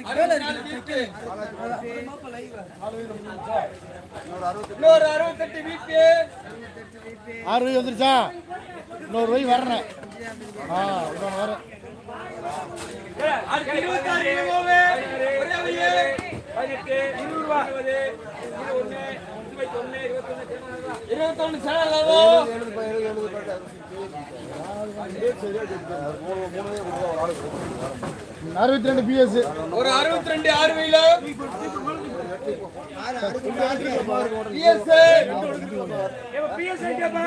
₹60 வந்துருச்சா? ₹100 வரணும். வர ₹62 PS ஒரு 62 6 கிலோ PS ஐட்டமா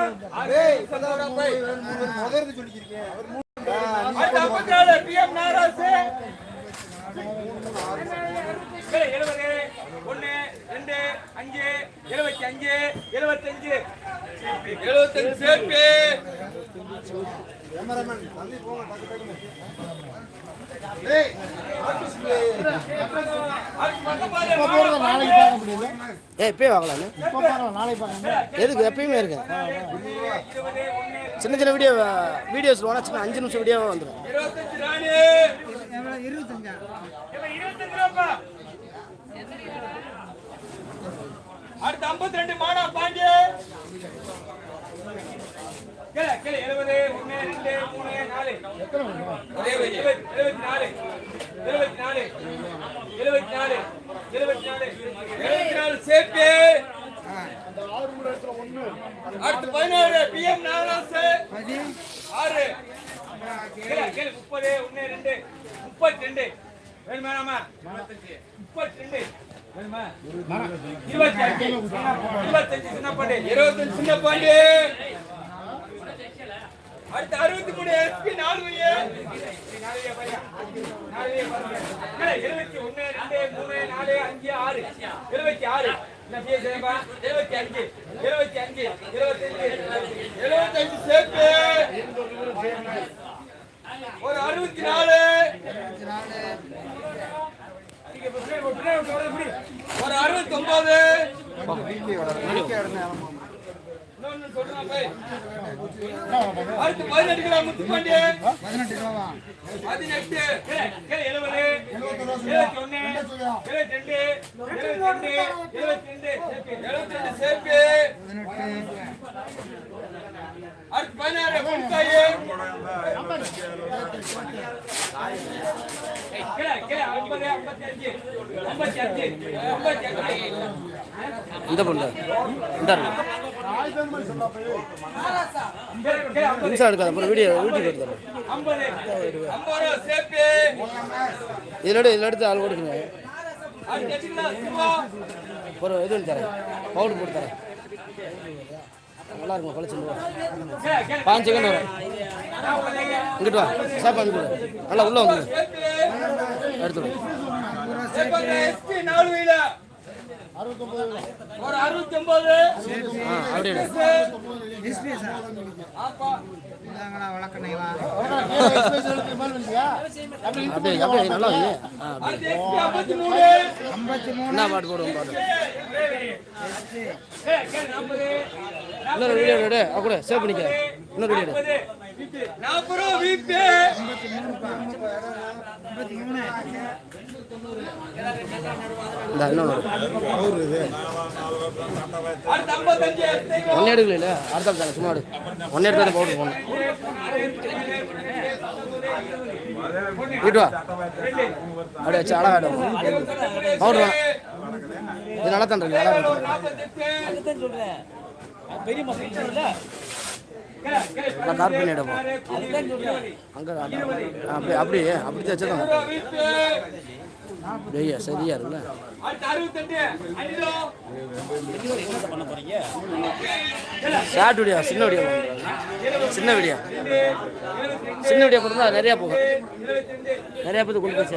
ஏய் சதாரா பை முதல்ல சொல்லிக்கிறீங்க அடுத்து 54 PM நாராசே 70 1 2 5 75 75 சேப்பே கேமராமேன் தள்ளி போங்க டக்கு டக்கு டேய் நாளைக்கு பார்க்க முடியல. இப்பயே வாங்கலாம். இப்போ பார்க்கலாம், நாளைக்கு பார்க்கலாம். எதுக்கு எப்பயுமே இருக்கு. சின்ன சின்ன வீடியோஸ் வேணா சின்ன 5 நிமிஷம் வீடியோவா வந்துடும். 25 ராணி 25 ரூபா. அடுத்து 52 மாடா பாண்டிய கேள 70 1 2 3 4 எத்தனை வேணும்? 74 சேப்பே அந்த 6 மூணு இடத்துல 1. அடுத்து 16 PM நாராசே 6 கேள 30 1 2 32 வேணுமா நாமா 32 வேணுமா 25 சின்ன பாண்டி 25 சின்ன பாண்டி அடுத்து 63 SP 4 வையே 4 பையா 4 பாருங்க 71 2 3 4 5 6 76 என்ன பேசுறேன்பா 75 75 சேப்பு ஒரு 64 ஒரு 69 இன்னொன்னு சொல்றேன் பை அடுத்து 18 கிலோ முத்துப்பாண்டி 18 ரூபாவா 18 கேள 70 71 72 72 சேப்பு அடுத்து 16 பொன்காயே கேள 50 55 இந்த பொண்ணு இந்த நிமிஷம் எடுக்காத அப்புறம் வீடியோ வீட்டுக்கு எடுத்துறேன். 50 சேப்பு இதில் எடுத்து ஆள் கொடுக்குங்க. ஒரு இது தரேன், பவுடர் போட்டு தரேன். நல்லா இருக்கும் குழச்சிட்டு 5 செகண்ட் வரும். இங்கிட்டு வா சாப்பாடு இங்கிட்டு நல்லா உள்ள வந்து எடுத்துடும். ஒரு 69 அப்படியே அப்படியே நல்லா என்ன பாட்டு போடுவோம் பாட்டு இன்னொரு வீடியோ எடு கூட சேவ் பண்ணிக்க. இன்னொரு வீடியோ ஒன்னே எடுக்கல அடுத்த தானே சும்மா எடு. ஒன்னே எடுத்து பவுடர் போடணும். வீட்டு வா அப்படியே வச்சு அழகாடும் பவுடர் வேணாம். இது நல்லா தான் இருக்கு. நல்லா கார் பண்ணி எடுப்போம். அங்கே அப்படியே அப்படியே அப்படி வச்சுதான் ஐயா சரியா இருக்குல்ல. ஷார்ட் வீடியோ சின்ன வீடியோ சின்ன வீடியோ சின்ன வீடியோ கொடுத்தா நிறையா போகும். நிறையா பேர் கொண்டு போய்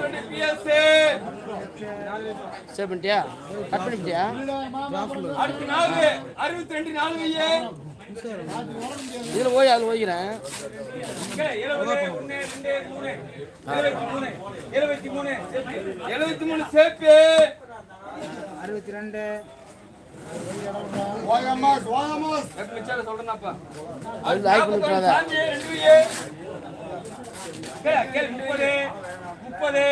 சேவ் பண்ணிட்டியா கட் பண்ணிட்டியா? இதில் போய் அதில் போய்க்கிறேன். 73 சேப்பு 62 சொல்றேன்னாப்பா அது லைக் பண்ணிட்டாங்க. 30